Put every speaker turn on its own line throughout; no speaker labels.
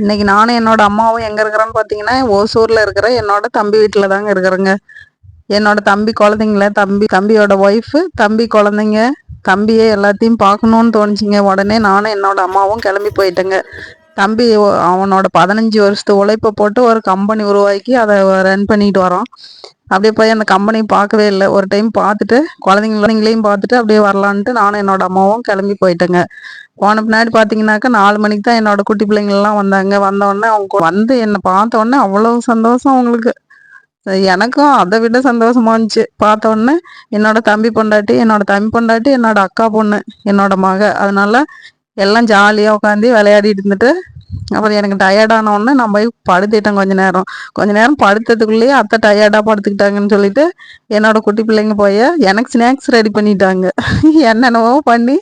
இன்னைக்கு நானும் என்னோட அம்மாவும் எங்க இருக்கிறோன்னு பார்த்தீங்கன்னா, ஓசூர்ல இருக்கிற என்னோட தம்பி வீட்டில் தாங்க இருக்கிறேங்க. என்னோட தம்பி குழந்தைங்கள, தம்பியோட ஒய்ஃபு, தம்பி குழந்தைங்க, தம்பியே எல்லாத்தையும் பார்க்கணுன்னு தோணுச்சுங்க. உடனே நானும் என்னோட அம்மாவும் கிளம்பி போயிட்டேங்க. தம்பி அவனோட 15 வருஷத்து உழைப்ப போட்டு ஒரு கம்பெனி உருவாக்கி அதை ரன் பண்ணிட்டு வரோம். அப்படியே போய் அந்த கம்பெனி பார்க்கவே இல்லை. ஒரு டைம் பார்த்துட்டு குழந்தைங்களையும் பார்த்துட்டு அப்படியே வரலான்ட்டு நானும் என்னோட அம்மாவும் கிளம்பி போயிட்டேங்க. போன பின்னாடி பார்த்தீங்கன்னாக்கா 4 மணிக்கு தான் என்னோட குட்டி பிள்ளைங்கள்லாம் வந்தாங்க. வந்தோடனே அவங்க வந்து என்னை பார்த்த உடனே அவ்வளோ சந்தோஷம் அவங்களுக்கு. எனக்கும் அதை விட சந்தோஷமா இருந்துச்சு. பார்த்த உடனே என்னோட அக்கா பொண்ணு, என்னோட மக. அதனால எல்லாம் ஜாலியாக உட்காந்து விளையாடிட்டு இருந்துட்டு அப்புறம் எனக்கு டயர்டான உடனே நான் போய் படுத்துட்டேன். கொஞ்ச நேரம் படுத்ததுக்குள்ளேயே அத்தை டயர்டாக படுத்துக்கிட்டாங்கன்னு சொல்லிட்டு என்னோட குட்டி பிள்ளைங்க போய் எனக்கு ஸ்நாக்ஸ் ரெடி பண்ணிட்டாங்க. என்னென்னவோ பண்ணி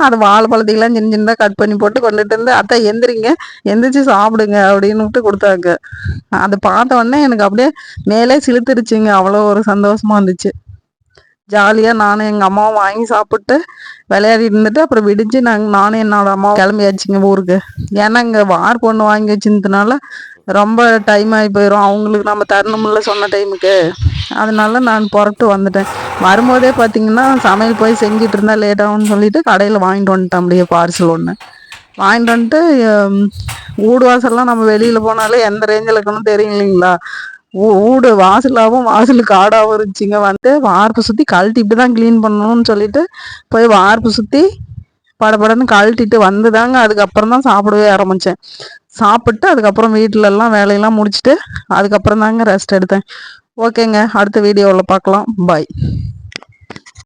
அது வாழைப்பழத்தையெல்லாம் சின்ன சின்னதாக கட் பண்ணி போட்டு கொண்டுட்டு வந்து, அத்தை எந்திரிங்க, எந்திரிச்சு சாப்பிடுங்க அப்படின்னு விட்டு கொடுத்தாங்க. அதை பார்த்த உடனே எனக்கு அப்படியே மேலே சிலுத்துருச்சுங்க. அவ்வளோ ஒரு சந்தோஷமா இருந்துச்சு. ஜாலியாக நானும் எங்கள் அம்மாவும் வாங்கி சாப்பிட்டு விளையாடிட்டு இருந்துட்டு அப்புறம் விடிஞ்சு நானும் என்னோட அம்மாவும் கிளம்பியாச்சுங்க ஊருக்கு. ஏன்னா இங்கே வார் பொண்ணு வாங்கி வச்சிருந்ததுனால ரொம்ப டைம் ஆகி போயிடும். அவங்களுக்கு நம்ம தரணும்ல சொன்ன டைமுக்கு. அதனால நான் புறப்பட்டு வந்துட்டேன். வரும்போதே பார்த்தீங்கன்னா சமையல் போய் செஞ்சுட்டு இருந்தா லேட் ஆகும்னு சொல்லிட்டு கடையில் வாங்கிட்டு வந்துட்டேன். அப்படியே பார்சல் ஒன்று வாங்கிட்டு வந்துட்டு வீடு வாசல்லாம் நம்ம வெளியில் போனாலே எந்த ரேஞ்சில் இருக்கணும்னு தெரியும் இல்லைங்களா. வீடு வாசலாகவும் வாசலுக்கு ஆடாகவும் இருந்துச்சுங்க. வந்து வார்ப்பு சுற்றி கழட்டிட்டு தான் க்ளீன் பண்ணணும்னு சொல்லிட்டு போய் வார்ப்பு சுற்றி படப்படன்னு கழட்டிட்டு வந்து தாங்க அதுக்கப்புறம் தான் சாப்பிடவே ஆரம்பித்தேன். சாப்பிட்டு அதுக்கப்புறம் வீட்டிலலாம் வேலையெல்லாம் முடிச்சுட்டு அதுக்கப்புறம் தாங்க ரெஸ்ட் எடுத்தேன். ஓகேங்க, அடுத்த வீடியோவில் பார்க்கலாம். பாய்.